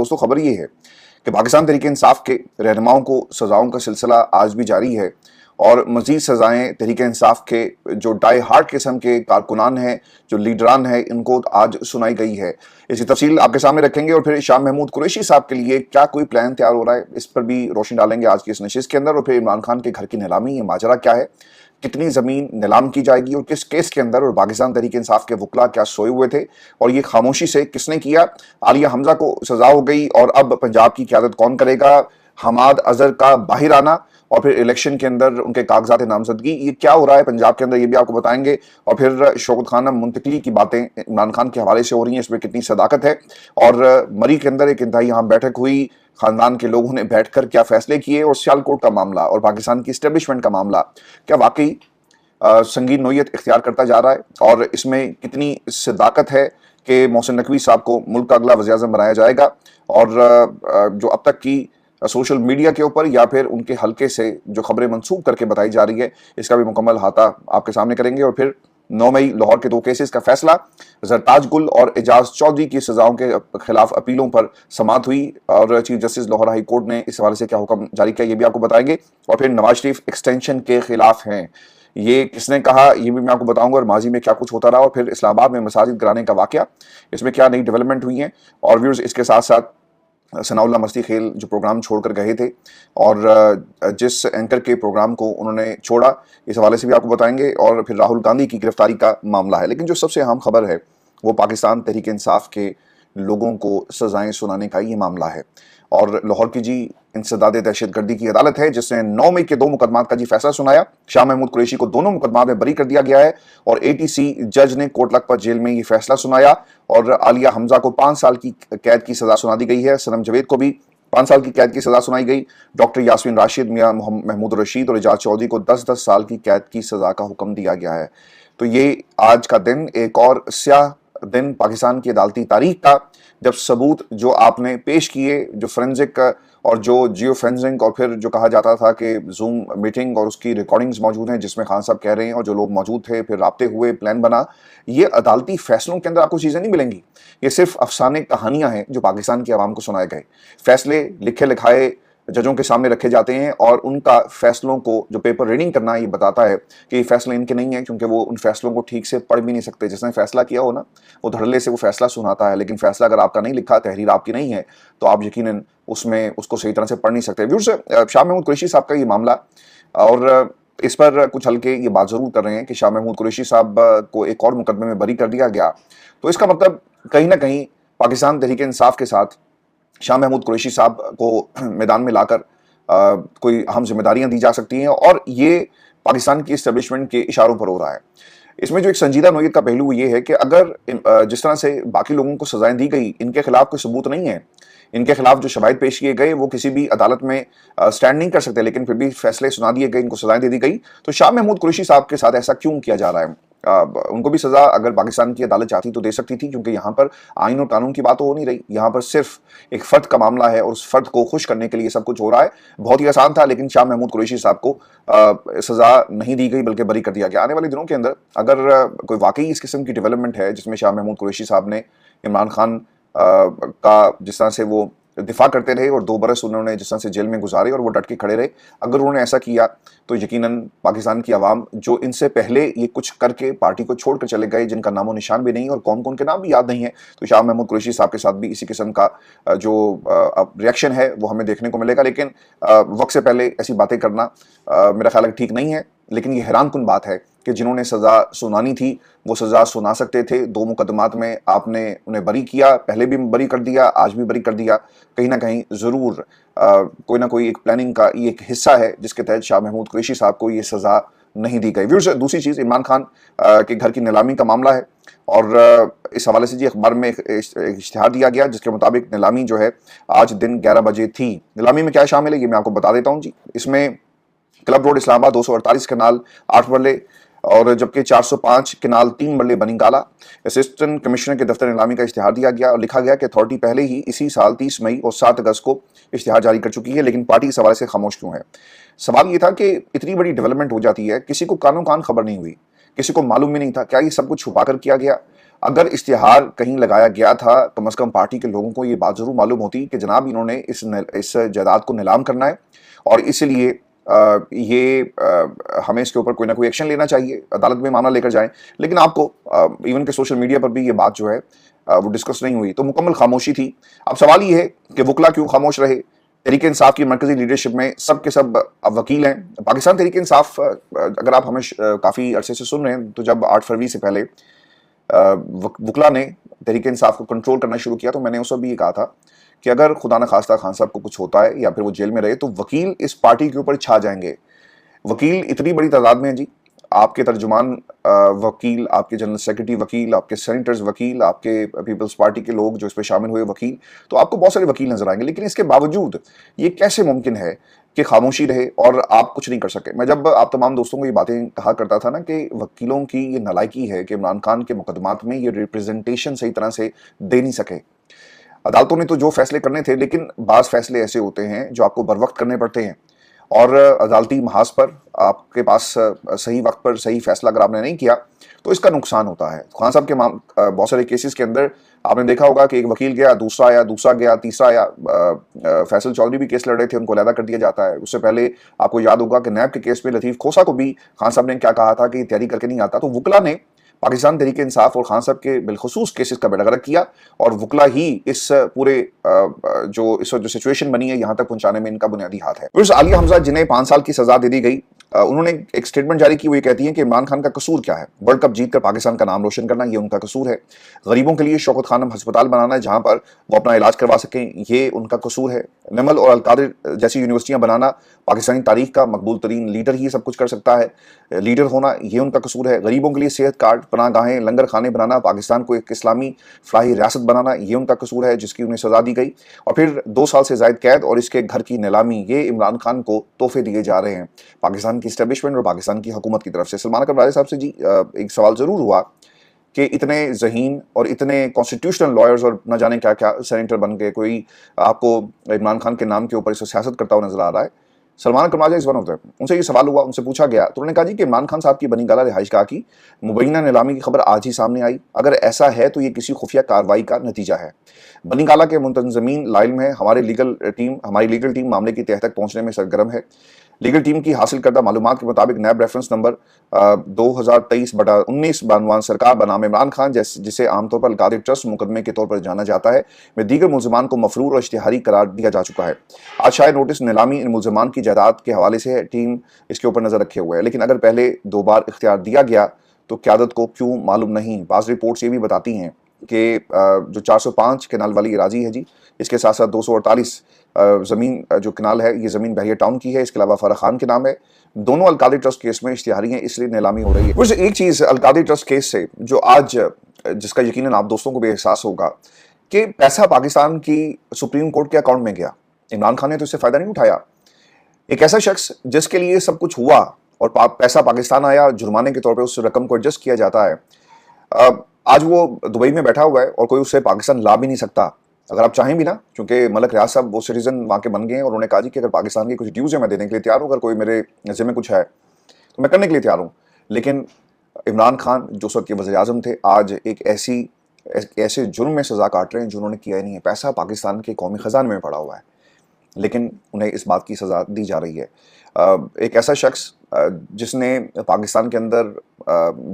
दोस्तों खबर ये है कि पाकिस्तान तहरीक इंसाफ के रहनुमाओं को सजाओं का सिलसिला आज भी जारी है और मजीद सजाएं तहरीक इंसाफ के जो डाई हार्ड किस्म के कारकुनान हैं, जो लीडरान हैं, इनको आज सुनाई गई है। इसकी तफसील आपके सामने रखेंगे और फिर शाह महमूद कुरैशी साहब के लिए क्या कोई प्लान तैयार हो रहा है, इस पर भी रोशनी डालेंगे आज की इस नशिस्त के अंदर। और फिर इमरान खान के घर की नीलामी, ये माजरा क्या है, कितनी ज़मीन नीलाम की जाएगी और किस केस के अंदर, और पाकिस्तान तहरीक इंसाफ के वकला क्या सोए हुए थे और ये खामोशी से किसने किया। आलिया हमजा को सजा हो गई और अब पंजाब की क़यादत कौन करेगा। हमाद अजहर का बाहर आना और फिर इलेक्शन के अंदर उनके कागजात नामजदगी, ये क्या हो रहा है पंजाब के अंदर, ये भी आपको बताएंगे। और फिर शौकत खाना मुंतकली की बातें इमरान खान के हवाले से हो रही हैं, इसमें कितनी सदाकत है। और मरी के अंदर एक इंतहाई यहाँ बैठक हुई, खानदान के लोगों ने बैठकर क्या फैसले किए। और सियालकोट का मामला और पाकिस्तान की इस्टेब्लिशमेंट का मामला क्या वाकई संगीन नोयत इख्तियार करता जा रहा है और इसमें कितनी सदाकत है कि मोहसिन नकवी साहब को मुल्क का अगला वज़ीर-ए-आज़म बनाया जाएगा। और जो अब तक की सोशल मीडिया के ऊपर या फिर उनके हल्के से जो खबरें मंसूब करके बताई जा रही है, इसका भी मुकम्मल हाथा आपके सामने करेंगे। और फिर 9 मई लाहौर के 2 केसेस का फैसला, जरताज गुल और एजाज चौधरी की सजाओं के खिलाफ अपीलों पर समाअत हुई और chief justice Lahore high court ने इस हवाले से क्या हुक्म जारी किया, ये भी आपको बताएंगे। और फिर नवाज शरीफ एक्सटेंशन के खिलाफ हैं, ये किसने कहा, ये भी मैं आपको बताऊंगा। और माजी में क्या कुछ होता रहा और फिर इस्लामाबाद में मसाजिद गिराने का वाकया, इसमें क्या नई डेवलपमेंट हुई है। और व्यूअर्स, इसके साथ साथ सनाउल्लाह मस्ती खेल जो प्रोग्राम छोड़कर गए थे और जिस एंकर के प्रोग्राम को उन्होंने छोड़ा, इस हवाले से भी आपको बताएंगे। और फिर राहुल गांधी की गिरफ्तारी का मामला है। लेकिन जो सबसे अहम खबर है वो पाकिस्तान तहरीक इंसाफ के लोगों को सजाएं सुनाने का ये मामला है। और लाहौर की जी इंसदाद दहशतगर्दी की अदालत है जिसने 9 मई के 2 मुकदमात का जी फैसला सुनाया। शाह महमूद कुरैशी को दोनों मुकदमात में बरी कर दिया गया है और ATC जज ने कोट लखपत जेल में ये फैसला सुनाया। और आलिया हमजा को 5 साल की कैद की सजा सुना दी गई है। सनम जवेद को भी 5 साल की कैद की सजा सुनाई गई। डॉक्टर यास्मीन राशिद, मियां महमूद रशीद और एजाज चौधरी को 10-10 साल की कैद की सजा का हुक्म दिया गया है। तो ये आज का दिन एक और स्याह दिन पाकिस्तान की अदालती तारीख का, जब सबूत जो आपने पेश किए, जो फोरेंसिक और जो जियो फोरेंसिक और फिर जो कहा जाता था कि जूम मीटिंग और उसकी रिकॉर्डिंग्स मौजूद हैं जिसमें खान साहब कह रहे हैं और जो लोग मौजूद थे, फिर राब्ते हुए, प्लान बना, ये अदालती फैसलों के अंदर आपको चीज़ें नहीं मिलेंगी। ये सिर्फ अफसाने कहानियां हैं जो पाकिस्तान की आवाम को सुनाए गए। फैसले लिखे लिखाए जजों के सामने रखे जाते हैं और उनका फैसलों को जो पेपर रीडिंग करना ये बताता है कि ये फैसले इनके नहीं हैं, क्योंकि वो उन फैसलों को ठीक से पढ़ भी नहीं सकते। जिसने फैसला किया हो ना, वो धड़ल्ले से वो फैसला सुनाता है, लेकिन फैसला अगर आपका नहीं लिखा, तहरीर आपकी नहीं है, तो आप यकीनन उसमें उसको सही तरह से पढ़ नहीं सकते। व्यूअर्स, शाह महमूद कुरैशी साहब का ये मामला, और इस पर कुछ हल्के ये बात जरूर कर रहे हैं कि शाह महमूद कुरैशी साहब को एक और मुकदमे में बरी कर दिया गया, तो इसका मतलब कहीं ना कहीं पाकिस्तान तहरीक इंसाफ के साथ शाह महमूद कुरैशी साहब को मैदान में लाकर कोई अहम जिम्मेदारियां दी जा सकती हैं और ये पाकिस्तान की इस्टेब्लिशमेंट के इशारों पर हो रहा है। इसमें जो एक संजीदा नोयत का पहलू ये है कि अगर जिस तरह से बाकी लोगों को सजाएं दी गई, इनके खिलाफ कोई सबूत नहीं है, इनके खिलाफ जो शवाहिद पेश किए गए वो किसी भी अदालत में स्टैंड नहीं कर सकते, लेकिन फिर भी फैसले सुना दिए गए, इनको सजाएं दे दी गई, तो शाह महमूद कुरैशी साहब के साथ ऐसा क्यों किया जा रहा है। उनको भी सजा अगर पाकिस्तान की अदालत चाहती तो दे सकती थी, क्योंकि यहाँ पर आइन और कानून की बात तो हो नहीं रही, यहाँ पर सिर्फ एक फर्द का मामला है और उस फर्द को खुश करने के लिए सब कुछ हो रहा है। बहुत ही आसान था, लेकिन शाह महमूद कुरैशी साहब को सजा नहीं दी गई बल्कि बरी कर दिया गया। आने वाले दिनों के अंदर अगर कोई वाकई इस किस्म की डेवलपमेंट है जिसमें शाह महमूद कुरैशी साहब ने इमरान खान का जिस तरह से वो दिफा करते रहे और 2 बरस उन्होंने जिस तरह से जेल में गुजारे और वो डट के खड़े रहे, अगर उन्होंने ऐसा किया तो यकीनन पाकिस्तान की आवाम, जो इनसे पहले ये कुछ करके पार्टी को छोड़कर चले गए, जिनका नामो निशान भी नहीं और कौन कौन के नाम भी याद नहीं है, तो शाह महमूद कुरैशी साहब के साथ भी इसी किस्म का जो रिएक्शन है वो हमें देखने को मिलेगा। लेकिन वक्त से पहले ऐसी बातें करना मेरा ख्याल है ठीक नहीं है। लेकिन ये हैरान कुन बात है कि जिन्होंने सज़ा सुनानी थी वो सज़ा सुना सकते थे। 2 मुकदमात में आपने उन्हें बरी किया, पहले भी बरी कर दिया, आज भी बरी कर दिया। कहीं ना कहीं ज़रूर कोई ना कोई एक प्लानिंग का ये एक हिस्सा है जिसके तहत शाह महमूद कुरैशी साहब को ये सज़ा नहीं दी गई। व्यूअर्स, दूसरी चीज़, इमरान खान के घर की नीलामी का मामला है और इस हवाले से जी अखबार में एक इश्तिहार दिया गया जिसके मुताबिक नीलामी जो है आज दिन 11 बजे थी। नीलामी में क्या शामिल है ये मैं आपको बता देता हूँ जी। इसमें क्लब रोड इस्लामाबाद 248 कनाल 8 मरले और जबकि 405 कनाल 3 मरले बनी गाला। असिस्टेंट कमिश्नर के दफ्तर नीलामी का इश्तिहार दिया गया और लिखा गया कि अथॉरिटी पहले ही इसी साल 30 मई और 7 अगस्त को इश्तिहार जारी कर चुकी है, लेकिन पार्टी इस हवाले से खामोश क्यों है। सवाल ये था कि इतनी बड़ी डेवलपमेंट हो जाती है, किसी को कानो कान खबर नहीं हुई, किसी को मालूम भी नहीं था, क्या ये सब कुछ छुपा कर किया गया। اگر اشتہار کہیں لگایا گیا تھا کم از کم پارٹی کے لوگوں کو یہ بات ضرور معلوم ہوتی کہ جناب انہوں نے اس جائیداد کو نیلام کرنا ہے اور اس لیے ہمیں اس کے اوپر کوئی نہ کوئی ایکشن لینا چاہیے، عدالت میں معاملہ لے کر جائیں. لیکن آپ کو ایون کہ سوشل میڈیا پر بھی یہ بات جو ہے وہ ڈسکس نہیں ہوئی، تو مکمل خاموشی تھی. اب سوال یہ ہے کہ وکلا کیوں خاموش رہے؟ تحریک انصاف کی مرکزی لیڈرشپ میں سب کے سب وکیل ہیں. پاکستان تحریک انصاف، اگر آپ ہمیں کافی عرصے سے سن رہے ہیں، تو جب 8 فروری سے پہلے وکلا نے تحریک انصاف کو کنٹرول کرنا شروع کیا، تو میں نے اس وقت بھی یہ کہا تھا کہ اگر خدا نخواستہ خان صاحب کو کچھ ہوتا ہے یا پھر وہ جیل میں رہے تو وکیل اس پارٹی کے اوپر چھا جائیں گے. وکیل اتنی بڑی تعداد میں ہیں جی، آپ کے ترجمان وکیل، آپ کے جنرل سیکرٹری وکیل، آپ کے سینیٹرز وکیل، آپ کے پیپلز پارٹی کے لوگ جو اس پہ شامل ہوئے وکیل، تو آپ کو بہت سارے وکیل نظر آئیں گے. لیکن اس کے باوجود یہ کیسے ممکن ہے کہ خاموشی رہے اور آپ کچھ نہیں کر سکے؟ میں جب آپ تمام دوستوں کو یہ باتیں کہا کرتا تھا نا کہ وکیلوں کی یہ نالائکی ہے کہ عمران خان کے مقدمات میں یہ ریپریزنٹیشن صحیح طرح سے دے نہیں سکے. عدالتوں نے تو جو فیصلے کرنے تھے، لیکن بعض فیصلے ایسے ہوتے ہیں جو آپ کو بر وقت کرنے پڑتے ہیں، اور عدالتی محاذ پر آپ کے پاس صحیح وقت پر صحیح فیصلہ اگر آپ نے نہیں کیا تو اس کا نقصان ہوتا ہے. خان صاحب کے بہت سارے کیسز کے اندر آپ نے دیکھا ہوگا کہ ایک وکیل گیا، دوسرا آیا، دوسرا گیا، تیسرا آیا. فیصل چودھری بھی کیس لڑ رہے تھے، ان کو علیحدہ کر دیا جاتا ہے. اس سے پہلے آپ کو یاد ہوگا کہ نیب کے کیس میں لطیف کھوسا کو بھی خان صاحب نے کیا کہا تھا کہ یہ تیاری کر کے نہیں آتا. تو وکلا نے پاکستان تحریک انصاف اور خان صاحب کے بالخصوص کیسز کا بیڑا غرق کیا، اور وکلا ہی اس پورے جو سچویشن بنی ہے یہاں تک پہنچانے میں ان کا بنیادی ہاتھ ہے. عالیہ حمزہ جنہیں 5 سال کی سزا دے دی گئی، انہوں نے ایک سٹیٹمنٹ جاری کی. وہ یہ کہتی ہیں کہ عمران خان کا قصور کیا ہے؟ ورلڈ کپ جیت کر پاکستان کا نام روشن کرنا، یہ ان کا قصور ہے. غریبوں کے لیے شوکت خانم ہسپتال بنانا ہے جہاں پر وہ اپنا علاج کروا سکیں، یہ ان کا قصور ہے. نمل اور القادر جیسی یونیورسٹیاں بنانا، پاکستانی تاریخ کا مقبول ترین لیڈر ہی سب کچھ کر سکتا ہے، لیڈر ہونا، یہ ان کا قصور ہے. غریبوں کے لیے صحت کارڈ، پناہ گاہیں، لنگر خانے بنانا، پاکستان کو ایک اسلامی فلاحی ریاست بنانا، یہ ان کا قصور ہے جس کی انہیں سزا دی گئی. اور پھر 2 سال سے زائد قید اور اس کے گھر کی نیلامی، یہ عمران خان کو تحفے دیے جا رہے ہیں پاکستان کی اسٹیبلشمنٹ اور پاکستان کی حکومت کی طرف سے. سلمان اکرم راجہ صاحب سے جی ایک سوال ضرور ہوا کہ اتنے ذہین اور اتنے کانسٹیٹیوشنل لائرز اور نہ جانے کیا کیا سینیٹر بن کے کوئی آپ کو عمران خان کے نام کے اوپر اس سیاست کرتا ہوا نظر آ رہا ہے. سلمان اکرم راجہ اس ون آف دیم، ان سے یہ سوال ہوا، ان سے پوچھا گیا تو انہوں نے کہا جی کہ عمران خان صاحب کی بنی گالہ رہائش گاہ کی مبینہ نیلامی کی خبر آج ہی سامنے آئی. اگر ایسا ہے تو یہ کسی خفیہ کارروائی کا نتیجہ ہے. بنی گالہ کے منتظمین لائلم ہیں. ہماری لیگل ٹیم معاملے کی تہہ تک پہنچنے میں سرگرم ہے. لیگل ٹیم کی حاصل کردہ معلومات کے مطابق نیب ریفرنس نمبر 2023/19 بعنوان سرکار بنام عمران خان، جسے عام طور پر القادر ٹرسٹ مقدمے کے طور پر جانا جاتا ہے، میں دیگر ملزمان کو مفرور اور اشتہاری قرار دیا جا چکا ہے. آج شائع نوٹس نیلامی ان ملزمان کی جائیداد کے حوالے سے ہے. ٹیم اس کے اوپر نظر رکھے ہوئے ہے، لیکن اگر پہلے 2 بار اختیار دیا گیا تو قیادت کو کیوں معلوم نہیں؟ بعض رپورٹس یہ بھی بتاتی ہیں کہ جو 405 کنال والی اراضی ہے جی، اس کے ساتھ ساتھ 248 زمین جو کنال ہے، یہ زمین بحریہ ٹاؤن کی ہے، اس کے علاوہ فرح خان کے نام ہے. دونوں القادر ٹرسٹ کیس میں اشتہاری ہیں، اس لیے نیلامی ہو رہی ہے. ویسے ایک چیز القادر ٹرسٹ کیس سے جو آج جس کا یقیناً آپ دوستوں کو بھی احساس ہوگا کہ پیسہ پاکستان کی سپریم کورٹ کے اکاؤنٹ میں گیا، عمران خان نے تو اس سے فائدہ نہیں اٹھایا. ایک ایسا شخص جس کے لیے سب کچھ ہوا اور پیسہ پاکستان آیا، جرمانے کے طور پہ اس رقم کو ایڈجسٹ کیا جاتا ہے، آج وہ دبئی میں بیٹھا ہوا ہے اور کوئی اس سے پاکستان لا بھی نہیں سکتا. اگر آپ چاہیں بھی نا، چونکہ ملک ریاض صاحب وہ سٹیزن وہاں کے بن گئے ہیں اور انہوں نے کہا جی کہ اگر پاکستان کی کچھ ڈیوز ہے میں دینے کے لیے تیار ہوں، اگر کوئی میرے ذمہ کچھ ہے تو میں کرنے کے لیے تیار ہوں. لیکن عمران خان جو اس وقت کے وزیر اعظم تھے، آج ایک ایسے جرم میں سزا کاٹ رہے ہیں جنہوں نے کیا ہی نہیں ہے. پیسہ پاکستان کے قومی خزانے میں پڑا ہوا ہے، لیکن انہیں اس بات کی سزا دی جا رہی ہے. ایک ایسا شخص جس نے پاکستان کے اندر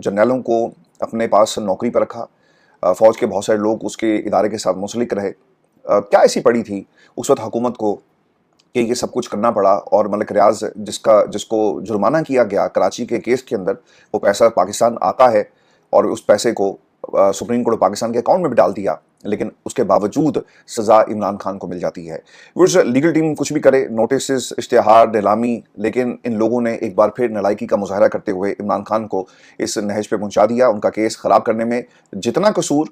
جرنیلوں کو اپنے پاس نوکری پر رکھا، فوج کے بہت سارے لوگ اس کے ادارے کے ساتھ منسلک رہے، کیا ایسی پڑی تھی اس وقت حکومت کو کہ یہ سب کچھ کرنا پڑا؟ اور ملک ریاض جس کو جرمانہ کیا گیا کراچی کے کیس کے اندر، وہ پیسہ پاکستان آتا ہے اور اس پیسے کو سپریم کورٹ پاکستان کے اکاؤنٹ میں بھی ڈال دیا، لیکن اس کے باوجود سزا عمران خان کو مل جاتی ہے. لیگل ٹیم کچھ بھی کرے، نوٹسز، اشتہار، نیلامی، لیکن ان لوگوں نے ایک بار پھر نالائکی کا مظاہرہ کرتے ہوئے عمران خان کو اس نہج پہ پہنچا دیا. ان کا کیس خراب کرنے میں جتنا قصور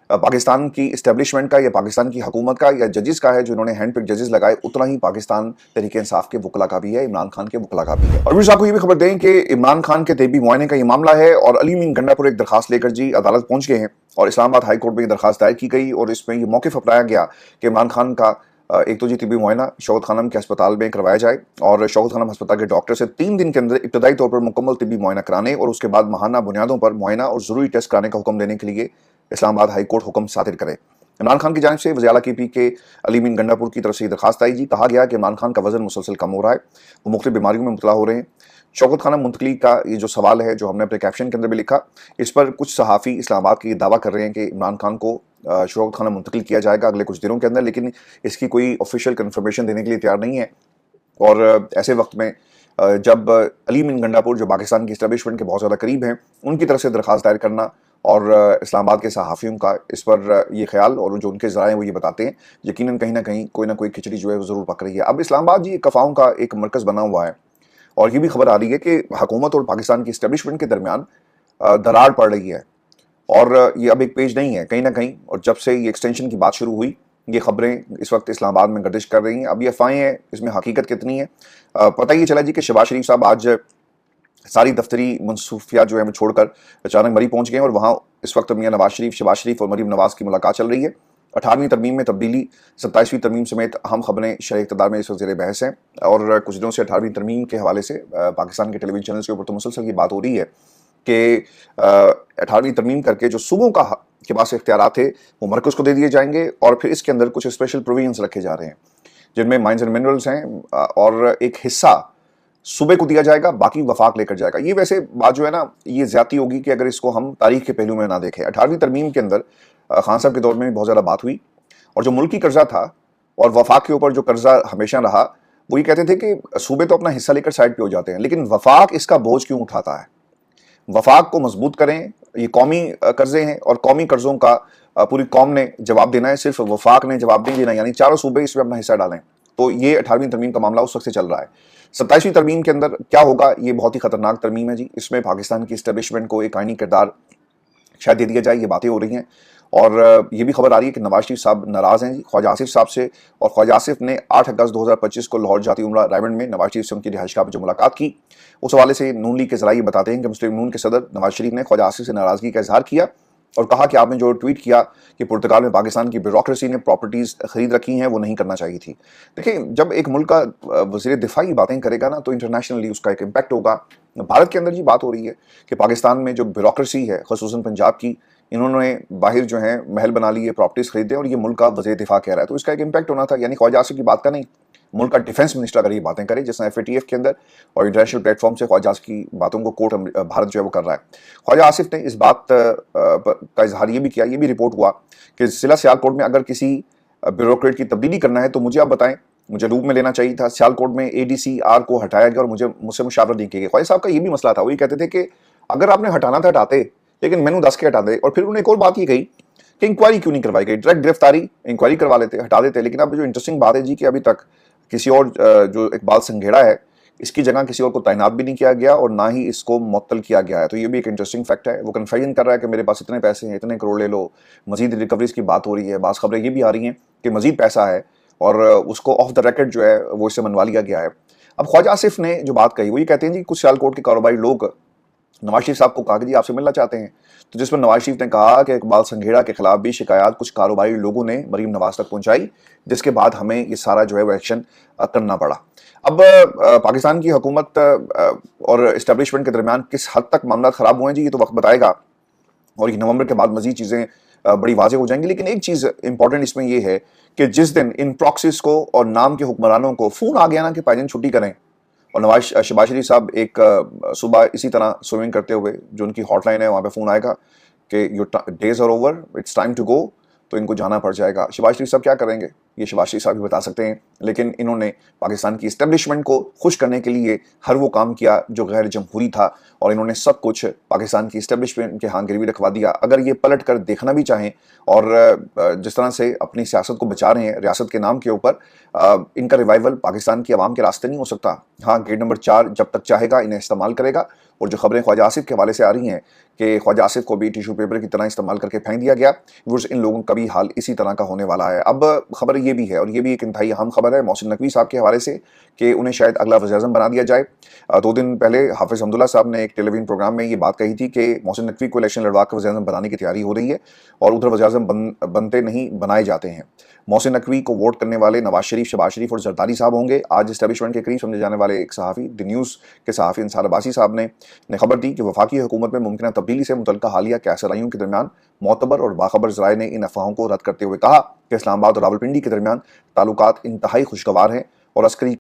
پاکستان کی اسٹیبلشمنٹ کا یا پاکستان کی حکومت کا یا ججز کا ہے جو انہوں نے ہینڈ پک ججز لگائے، اتنا ہی پاکستان تحریک انصاف کے وکلا کا بھی ہے، عمران خان کے وکلا کا بھی ہے. اور آپ کو یہ بھی خبر دیں کہ عمران خان کے طبی معائنے کا یہ معاملہ ہے اور علی امین گنڈا پور ایک درخواست لے کر جی عدالت پہنچ گئے ہیں اور اسلام آباد ہائی کورٹ میں یہ درخواست دائر کی گئی اور اس میں یہ موقف اپنایا گیا کہ عمران خان کا एक तो जी तिबी मुआयना शौकत खानम के अस्पताल में करवाया जाए और शौकत खानम अस्पताल के डॉक्टर से 3 दिन के अंदर इब्तदाई तौर पर मुकम्मल तिबी मुआयना कराने और उसके बाद माहाना बुनियादों पर मुआयना और ज़रूरी टेस्ट कराने का हुक्म देने के लिए इस्लामाबाद हाई कोर्ट हुक्म सादिर करे। इमरान खान की जानिब से वज़ीर आला KP के अली मीन गंडापुर की तरफ से दरखास्त आई जी। कहा गया कि इमरान खान का वजन मुसलसल कम हो रहा है, वो मुख्तलिफ बीमारियों में मुबतला हो रहे हैं। शौकत खानम मुंतकली का ये जो सवाल है जो हमने अपने कैप्शन के अंदर भी लिखा, इस पर कुछ सहाफ़ी इस्लामाबाद के दावा कर रहे हैं कि इमरान खान को शौकत खानम मुंतकिल किया जाएगा अगले कुछ दिनों के अंदर, लेकिन इसकी कोई ऑफिशियल कन्फर्मेशन देने के लिए तैयार नहीं है। और ऐसे वक्त में जब अली मीन गंडापुर जो पाकिस्तान की इस्टेब्लिशमेंट के बहुत ज़्यादा करीब हैं, उनकी तरफ से दरख्वास्त दायर करना और इस्लामाबाद के सहाफ़ियों का इस पर ये ख्याल और जो उनके ज़राए वो ये बताते हैं, यकीनन कहीं ना कोई खिचड़ी जो है वो ज़रूर पक रही है। अब इस्लामाबाद जी कफ़ाओं का एक मरकज़ बना हुआ है और ये भी खबर आ रही है कि हुकूमत और पाकिस्तान की इस्टेब्लिशमेंट के दरमियान दरार पड़ रही है और ये अब एक पेज नहीं है कहीं ना कहीं। और जब से ये एक्सटेंशन की बात शुरू हुई, ये खबरें इस वक्त इस्लामाबाद में गर्दिश कर रही हैं। अब ये अफवाहें हैं, इसमें हकीकत कितनी है पता ही चला जी कि शहबाज शरीफ साहब आज सारी दफ्तरी मनसूफियात जो है छोड़कर अचानक मरी पहुंच गए और वहाँ इस वक्त मियां नवाज शरीफ, शहबाज शरीफ और मरीम नवाज की मुलाकात चल रही है। 18वीं तरमीम में तब्दीली, 27वीं तरमीम समेत अहम खबरें शरह इक़्तिदार में इस वक्त ज़ेर बहस हैं और कुछ दिनों से 18वीं तरमीम के हवाले से पाकिस्तान के टेलीविजन चैनल्स के ऊपर तो मुसलसल की बात हो रही है कि 18वीं तरमीम करके जो सूबों के पास इख्तियारात थे वो मरकज़ को दे दिए जाएंगे और फिर इसके अंदर कुछ स्पेशल प्रोविजंस रखे जा रहे हैं जिनमें माइंस एंड मिनरल्स हैं और एक हिस्सा सूबे को दिया जाएगा, बाकी वफाक लेकर जाएगा। ये वैसे बात जो है ना ये ज़्यादती होगी कि अगर इसको हम तारीख के पहलू में ना देखें। 18वीं तरमीम के अंदर खान साहब के दौर में भी बहुत ज़्यादा बात हुई और जो मुल्की कर्जा था और वफाक के ऊपर जो कर्जा हमेशा रहा, वो ये कहते थे कि सूबे तो अपना हिस्सा लेकर साइड पे हो जाते हैं, लेकिन वफाक इसका बोझ क्यों उठाता है? वफाक को मजबूत करें, ये कौमी कर्जे हैं और कौमी कर्जों का पूरी कौम ने जवाब देना है, सिर्फ वफाक ने जवाब नहीं देना, यानी चारों सूबे इसमें अपना हिस्सा डालें। तो ये 18वीं तरमीम का मामला उस वक्त से चल रहा है। 27वीं तरमीम के अंदर क्या होगा, ये बहुत ही खतरनाक तरमीम है जी। इसमें पाकिस्तान की इस्टेब्लिशमेंट को एक आईनी किरदार शायद दे दिया जाए, ये बातें हो रही हैं और ये भी खबर आ रही है कि नवाज शरीफ साहब नाराज़ हैं जी ख्वाजा आसिफ साहब से। और ख्वाजा आसिफ ने 8 अगस्त 2025 को लाहौर जाती उम्रा रायमंड में नवाज शरीफ से उनकी रिहाइशगाह पर जो मुलाकात की, उस हवाले से नून लीग के ज़राए बताते हैं कि मुस्लिम नून के सदर नवाज शरीफ ने ख्वाजा आसिफ से नाराज़गी का इजहार किया और कहा कि आपने जो ट्वीट किया कि पुर्तगाल में पाकिस्तान की ब्यूरोक्रेसी ने प्रॉपर्टीज़ खरीद रखी हैं, वो नहीं करना चाहिए थी। देखिए, जब एक मुल्क का वज़ीर दिफा ही बातें करेगा ना तो इंटरनेशनली उसका एक इम्पैक्ट होगा। भारत के अंदर ये बात हो रही है कि पाकिस्तान में जो ब्यूरोक्रेसी है ख़ुसूसन पंजाब की, इन्होंने बाहर जो है महल बना लिए, प्रॉपर्टीज़ खरीदे और ये मुल्क का वज़ीर दिफा कह रहा है, तो इसका एक इम्पैक्ट होना था। यानी ख्वाजा आसिफ की बात का नहीं, मुल्क का डिफेंस मिनिस्टर अगर ये बातें करे, जिसने FATF के अंदर और इंटरनेशनल प्लेटफॉर्म से ख्वाजा आसिफ की बातों को कोर्ट भारत जो है वो कर रहा है। ख्वाजा आसिफ ने इस बात का इजहार ये भी किया, ये भी रिपोर्ट हुआ कि ज़िला सियालकोट में अगर किसी ब्यूरोक्रेट की तब्दीली करना है तो मुझे आप बताएं, मुझे रूप में लेना चाहिए था। सियालकोट में ADCR को हटाया गया और मुझसे मुशावरत नहीं की गई। ख्वाजा साहब का ये भी मसला था, वो ये कहते थे कि अगर आपने हटाना था हटाते, लेकिन मैंने 10 के हटा दे। और फिर उन्होंने एक और बात की गई कि इंक्वायरी क्यों नहीं करवाई गई, डायरेक्ट गिरफ्तारी इंक्वायरी करवा लेते, हटा देते। लेकिन अब जो इंटरेस्टिंग बात है जी कि अभी तक किसी और जो इकबाल संघेड़ा है इसकी जगह किसी और को तैनात भी नहीं किया गया और ना ही इसको मुअत्तल किया गया है। तो ये भी एक इंटरेस्टिंग फैक्ट है। वो कन्फ्यूजन कर रहा है कि मेरे पास इतने पैसे हैं, इतने करोड़ ले लो, मजीद रिकवरीज की बात हो रही है। बाज़ खबरें ये भी आ रही हैं कि मजीद पैसा है और उसको ऑफ द रिकॉर्ड जो है वो इससे मनवा लिया गया है। अब ख्वाजा आसिफ ने जो बात कही वो ये कहते हैं जी कुछ सियालकोट के कारोबारी लोग नवाज शरीफ साहब को कहा कि जी आपसे मिलना चाहते हैं, तो जिस पर नवाज शरीफ ने कहा कि इकबाल संघेड़ा के खिलाफ भी शिकायत कुछ कारोबारी लोगों ने मरीम नवाज तक पहुंचाई, जिसके बाद हमें ये सारा जो है वो एक्शन करना पड़ा। अब पाकिस्तान की हुकूमत और इस्टेब्लिशमेंट के दरमियान किस हद तक मामला ख़राब हुए हैं जी, ये तो वक्त बताएगा और ये नवंबर के बाद मजीद चीज़ें बड़ी वाज़ेह हो जाएंगी। लेकिन एक चीज़ इंपॉर्टेंट इसमें यह है कि जिस दिन इन प्रॉक्सीज को और नाम के हुक्मरानों को फ़ोन आ गया ना कि भाईजान छुट्टी करें, और शहबाज शरीफ साहब एक सुबह इसी तरह स्विमिंग करते हुए जो उनकी हॉटलाइन है वहाँ पे फ़ोन आएगा कि your days are over, it's time to go, तो इनको जाना पड़ जाएगा। शहबाज शरीफ साहब क्या करेंगे ये शहबाज शरीफ साहब भी बता सकते हैं, लेकिन इन्होंने पाकिस्तान की इस्टेब्लिशमेंट को खुश करने के लिए हर वो काम किया जो गैर जमहूरी था और इन्होंने सब कुछ पाकिस्तान की इस्टेब्लिशमेंट के हाथ गिरवी रखवा दिया। अगर ये पलट कर देखना भी चाहें और जिस तरह से अपनी सियासत को बचा रहे हैं रियासत के नाम के ऊपर, इनका रिवाइवल पाकिस्तान की आवाम के रास्ते नहीं हो सकता। हाँ, गेट नंबर 4 जब तक चाहेगा इन्हें इस्तेमाल करेगा। और जो खबरें ख्वाजा आसिफ के हवाले से आ रही हैं कि ख्वाजा आसिफ को भी टिश्यू पेपर की तरह इस्तेमाल करके फेंक दिया गया, इन लोगों का भी हाल इसी तरह का होने वाला है। अब खबर یہ بھی ہے، اور یہ بھی ایک انتہائی اہم خبر ہے محسن نقوی صاحب کے حوالے سے کہ انہیں شاید اگلا وزیر اعظم بنا دیا جائے۔ 2 دن پہلے حافظ حمداللہ صاحب نے ایک ٹیلی ویژن پروگرام میں یہ بات کہی تھی کہ محسن نقوی کو الیکشن لڑوا کر وزیر اعظم بنانے کی تیاری ہو رہی ہے، اور ادھر وزیر اعظم بنتے نہیں بنائے جاتے ہیں۔ محسن نقوی کو ووٹ کرنے والے نواز شریف، شہباز شریف اور زرداری صاحب ہوں گے۔ آج اسٹیبلشمنٹ کے قریب سمجھے جانے والے ایک صحافی، دی نیوز کے صحافی انصار عباسی صاحب نے خبر دی کہ وفاقی حکومت میں ممکنہ تبدیلی سے متعلقہ حالیہ کیسرائیوں کے درمیان معتبر اور باخبر ذرائع نے ان افواہوں کو رد کرتے ہوئے کہا کہ اسلام آباد اور راولپنڈی کے درمیان تعلقات انتہائی خوشگوار ہیں اور عسکری